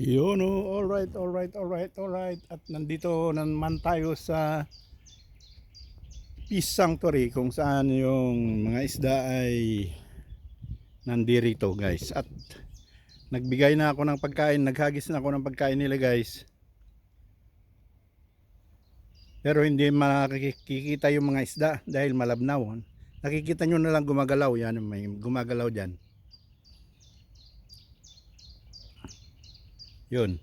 Yun oh, alright, alright, alright, alright. At nandito naman tayo sa Peace Sanctuary kung saan yung mga isda ay nandirito guys. At nagbigay na ako ng pagkain, naghagis na ako ng pagkain nila guys. Pero hindi makikita yung mga isda dahil malabnaw. Nakikita nyo na lang gumagalaw, yan may gumagalaw dyan. Yun.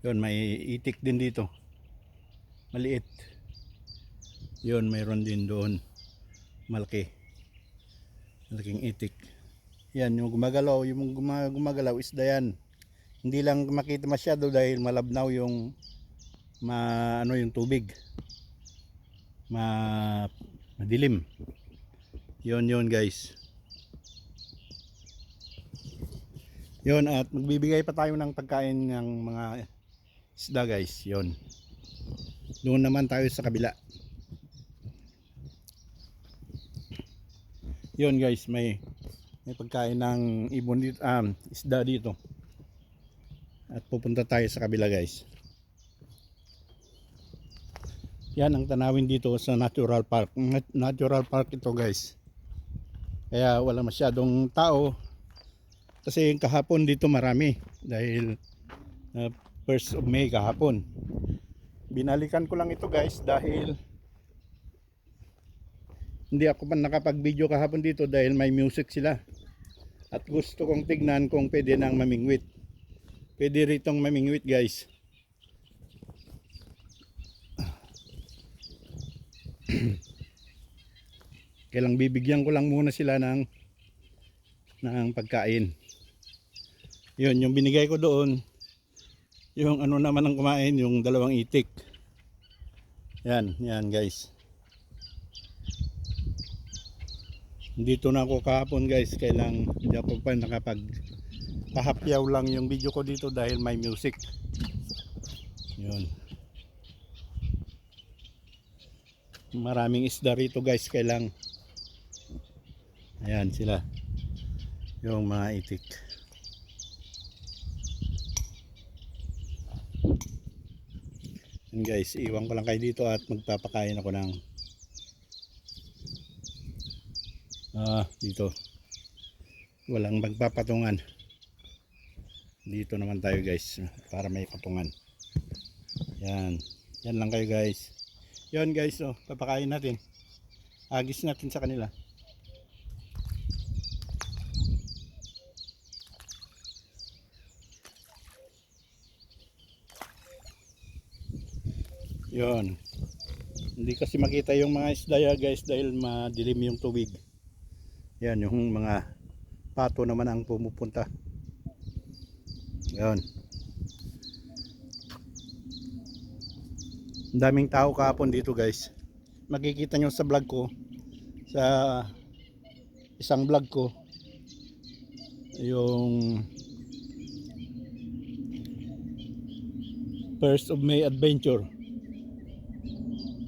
Yun, may itik din dito. Maliit. Yun, mayroon din doon. Malaki. Malaking itik. Yan, yung gumagalaw. Yung gumagalaw isda yan. Hindi lang makita masyado dahil malabnaw yung yung tubig. Madilim. Yun guys. Yun, at magbibigay pa tayo ng pagkain ng mga isda guys. Yun. Doon naman tayo sa kabila. Yun guys, may pagkain ng ibon dito, isda dito. At pupunta tayo sa kabila guys. Yan ang tanawin dito sa natural park. Natural park ito guys. Kaya wala masyadong tao. Kasi kahapon dito marami dahil 1st of May kahapon. Binalikan ko lang ito guys dahil hindi ako pa nakapag-video kahapon dito dahil may music sila. At gusto kong tignan kung pwede nang mamingwit. Pwede ritong mamingwit guys. Kailang bibigyan ko lang muna sila ng pagkain. Yun, yung binigay ko doon, yung ano naman ang kumain, yung dalawang itik. Yan guys. Dito na ako kahapon guys, kailang hindi ako pa pahapyaw lang yung video ko dito dahil may music. Yun. Maraming isda rito guys, kailang ayan sila. Yung mga itik. Yan guys, iwan ko lang kayo dito at magpapakain ako ng dito. Walang magpapatungan. Dito naman tayo guys para may patungan. Yan. Yan lang kayo guys. Yan guys, oh, papakain natin. Agis natin sa kanila. Yon. Hindi kasi makita yung mga isda guys dahil madilim yung tubig. Yan yung mga pato naman ang pumupunta. Yon. Ang daming tao kahapon dito guys. Makikita nyo sa vlog ko, sa isang vlog ko, yung 1st of May adventure.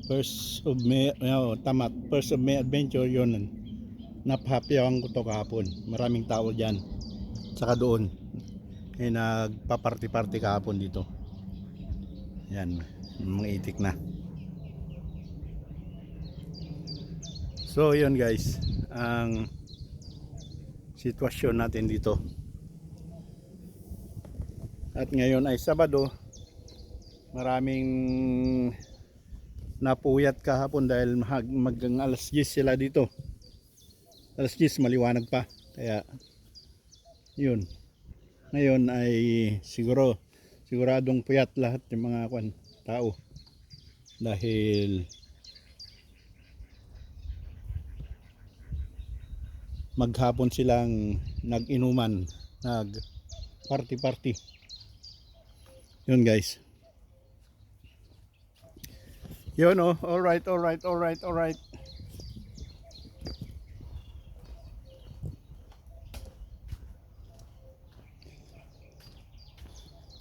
1st of May, tama, 1st of May adventure, yun. Napahapyawan ko to kahapon. Maraming tao dyan. Saka doon. Nagpa-party-party kahapon dito. Yan, mga itik na. So yun guys, ang sitwasyon natin dito. At ngayon ay Sabado. Maraming napuyat kahapon dahil magang alas 10 sila dito. Alas 10 maliwanag pa. Kaya yun. Ngayon ay siguradong puyat lahat yung mga tao. Dahil maghapon silang nag-inuman, nag-party-party. Yun guys. Yun oh, alright.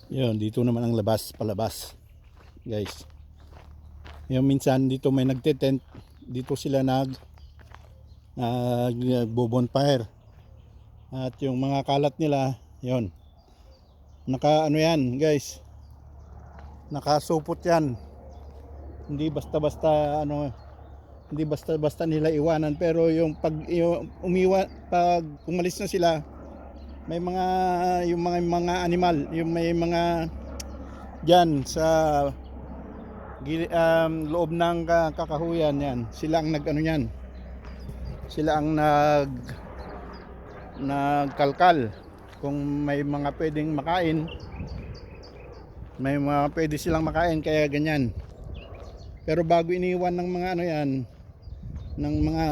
Yun, dito naman ang palabas guys. Yung minsan dito may nagte-tent, dito sila nagbo-bonfire. At yung mga kalat nila, yun, Naka ano yan guys, nakasupot yan. Hindi basta-basta ano, hindi basta-basta nila iwanan, pero yung pag umalis na sila, may mga yung mga animal, yung may mga diyan sa loob ng kakahuyan yan, sila ang nag ano yan, sila ang nagkalkal kung may mga pwedeng makain, may mga pwede silang makain, kaya ganyan. Pero bago iniwan ng mga ano yan, ng mga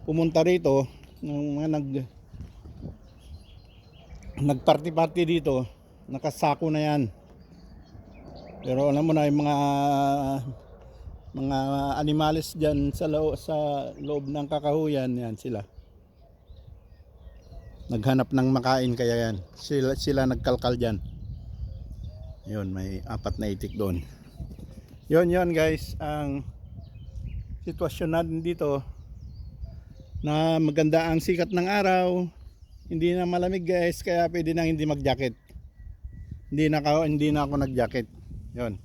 pumunta rito, ng mga nagparty-party dito, nakasako na yan. Pero alam mo na yung mga animales dyan sa loob ng kakahuyan, yan sila naghanap ng makain, kaya yan sila nagkalkal dyan. Yun, may 4 na itik doon. Yun guys, ang sitwasyon natin dito, na maganda ang sikat ng araw, hindi na malamig guys, kaya pwede nang hindi mag-jacket. Hindi na ako nag-jacket. Yun,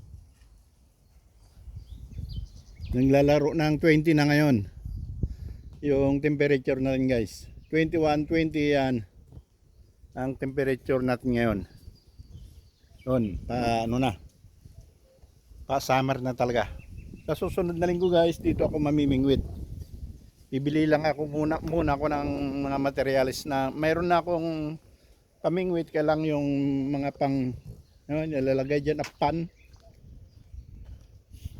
naglalaro ng 20 na ngayon yung temperature natin guys. 21, 20 yan ang temperature natin ngayon. Yun, ano na, pa summer na talaga. Sa susunod na linggo guys, dito ako mamimingwit. Bibili lang ako muna ako ng mga materials na mayroon na akong pamingwit, kaya lang yung mga pang nilalagay dyan na pan,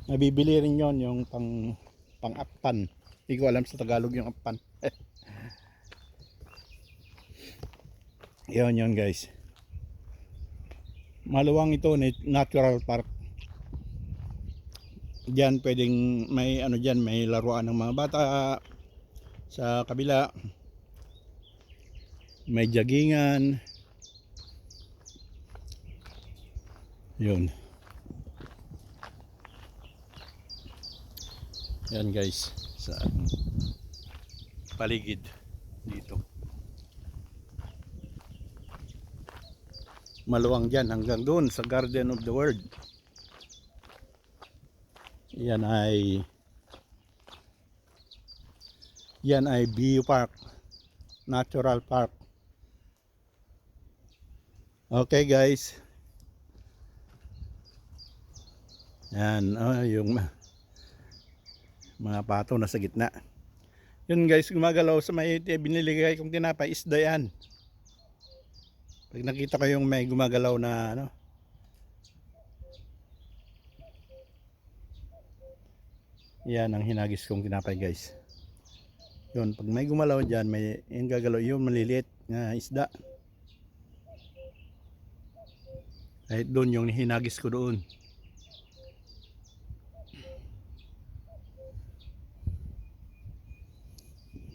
nabibili rin yon, yung pang appan. Hindi ko alam sa Tagalog yung appan. Yun guys, maluwang ito, natural park. Diyan pwedeng may ano, diyan may laruan ng mga bata. Sa kabila may joggingan. Yun. Yan guys, sa paligid dito. Maluwang dyan hanggang doon sa Garden of the World. Yan ay Bio Park, Natural Park. Okay guys. Yan, yung mga pato na sa gitna. Yun guys, gumagalaw sa may biniligay kong tinapay, isda yan. Pag nakita ko yung may gumagalaw na ano, yan ang hinagis kong tinapay guys. Yun, pag may gumalaw dyan, may yung gagalaw, yung maliliit na isda. Kahit doon yung hinagis ko doon.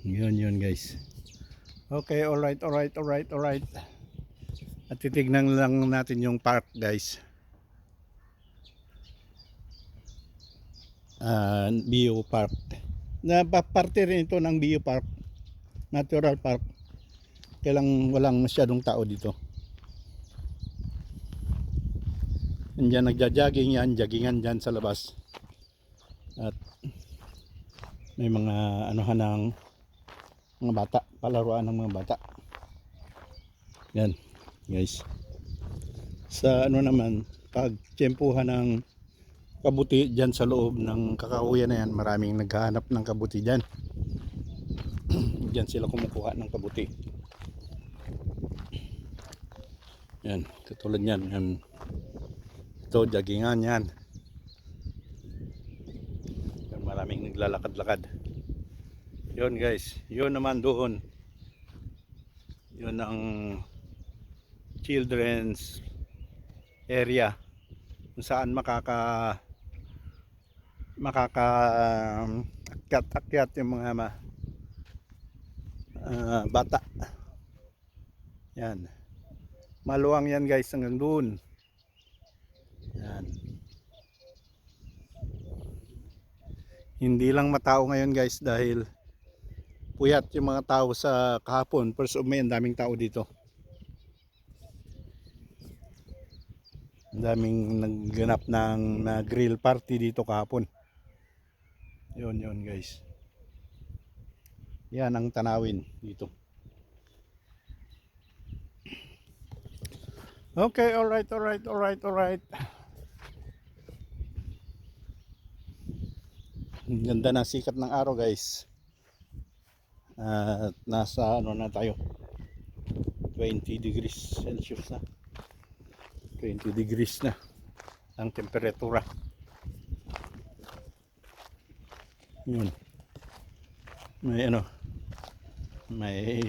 Yun guys. Okay, alright. At titignan lang natin yung park guys. Bio Park. Parte rin ito ng Bio Park, Natural Park. Kailang walang masyadong tao dito. Diyan nagja-jogging yan, joggingan dyan sa labas. At may mga anuhan ng mga bata, palaruan ng mga bata. Yan guys. Sa ano naman, pag tiyempuhan ng kabuti dyan sa loob ng kakahuyan na yan, maraming naghahanap ng kabuti dyan. Dyan sila kumukuha ng kabuti. Yan, katulad yan. Yan. Ito, joggingan yan. Maraming naglalakad-lakad. Yun guys, yun naman doon. Yun ang children's area kung saan akyat yung mga bata. Yan. Maluwang yan guys hanggang doon. Yan. Hindi lang matao ngayon guys dahil puyat yung mga tao sa kahapon. First of May, ang daming tao dito. Ang daming nagganap ng na grill party dito kahapon. Yun guys. Yan ang tanawin dito. Okay, alright. Ang ganda ng sikat ng araw guys. At nasa ano na tayo, 20 degrees Celsius na. 20 degrees na ang temperatura. Yun. May ano, may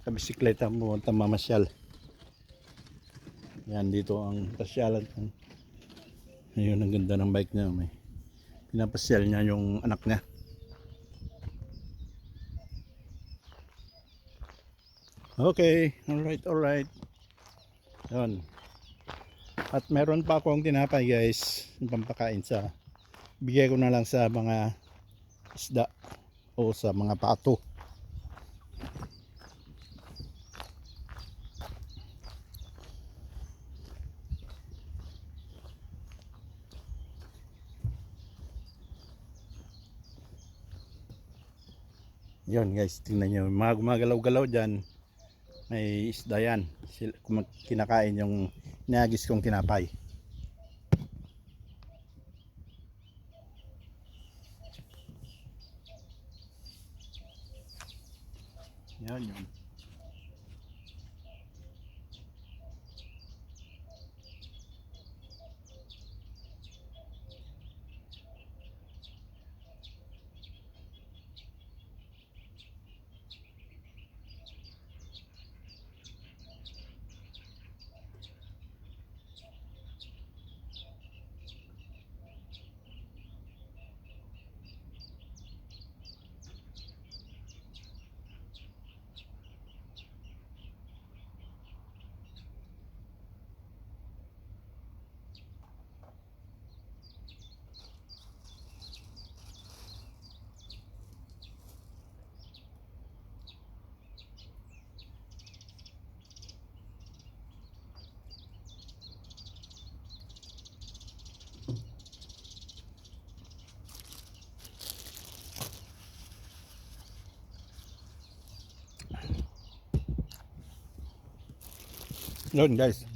kabisikleta pumunta mamasyal. Yan dito ang pasyalan. Ayun, ang ganda ng bike niya. May pinapasyal niya yung anak niya. Okay, alright. Yun. At meron pa akong tinapay guys, pampakain sa, bigay ko na lang sa mga isda o sa mga pato. Yun guys, tingnan nyo, mga gumagalaw-galaw dyan, may isda yan. Kinakain yung inagis kong tinapay. Yun. Yun guys,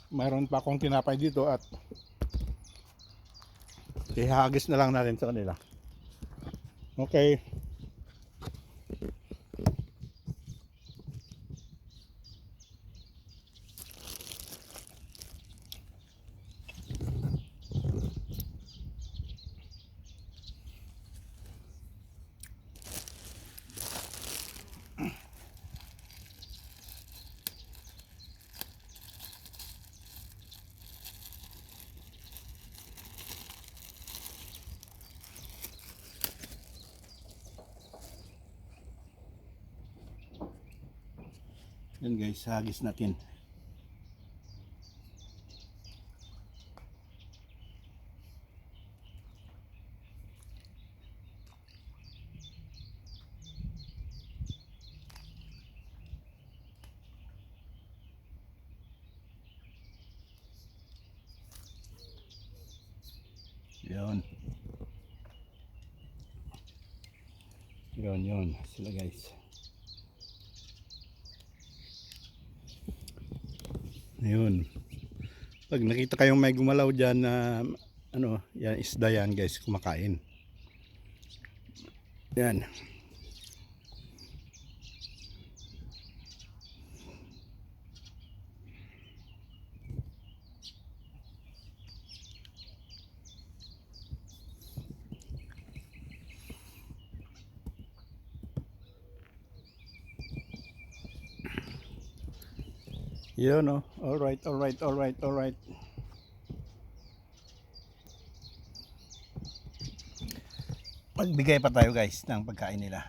mayroon pa akong tinapay dito at ihagis na lang natin sa kanila. Okay. Yan guys, hagis natin. Yun sila guys. Ayun. Pag nakita kayong may gumalaw dyan na ano, yan isda yan guys, kumakain. Yan. Yun oh. Alright. Magbigay pa tayo guys ng pagkain nila.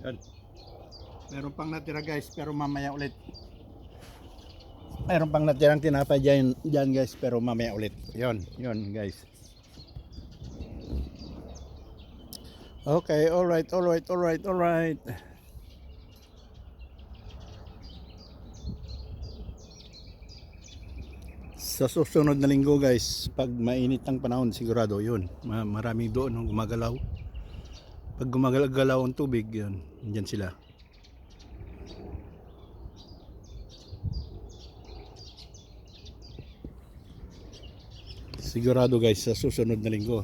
Yan. Meron pang natira guys, pero mamaya ulit. Meron pang natirang tinapay dyan guys, pero mamaya ulit. Yon guys. Okay, alright. Sa susunod na linggo guys, pag mainit ang panahon, sigurado yun. Maraming doon ang gumagalaw. Pag gumagalaw ang tubig, yun, dyan sila. Sigurado guys, sa susunod na linggo.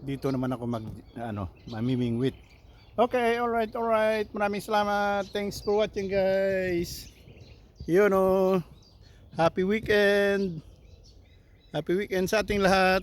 Dito naman ako mamimingwit. Okay, alright. Maraming salamat. Thanks for watching guys. Yun o. Happy weekend. Happy weekend sa ating lahat.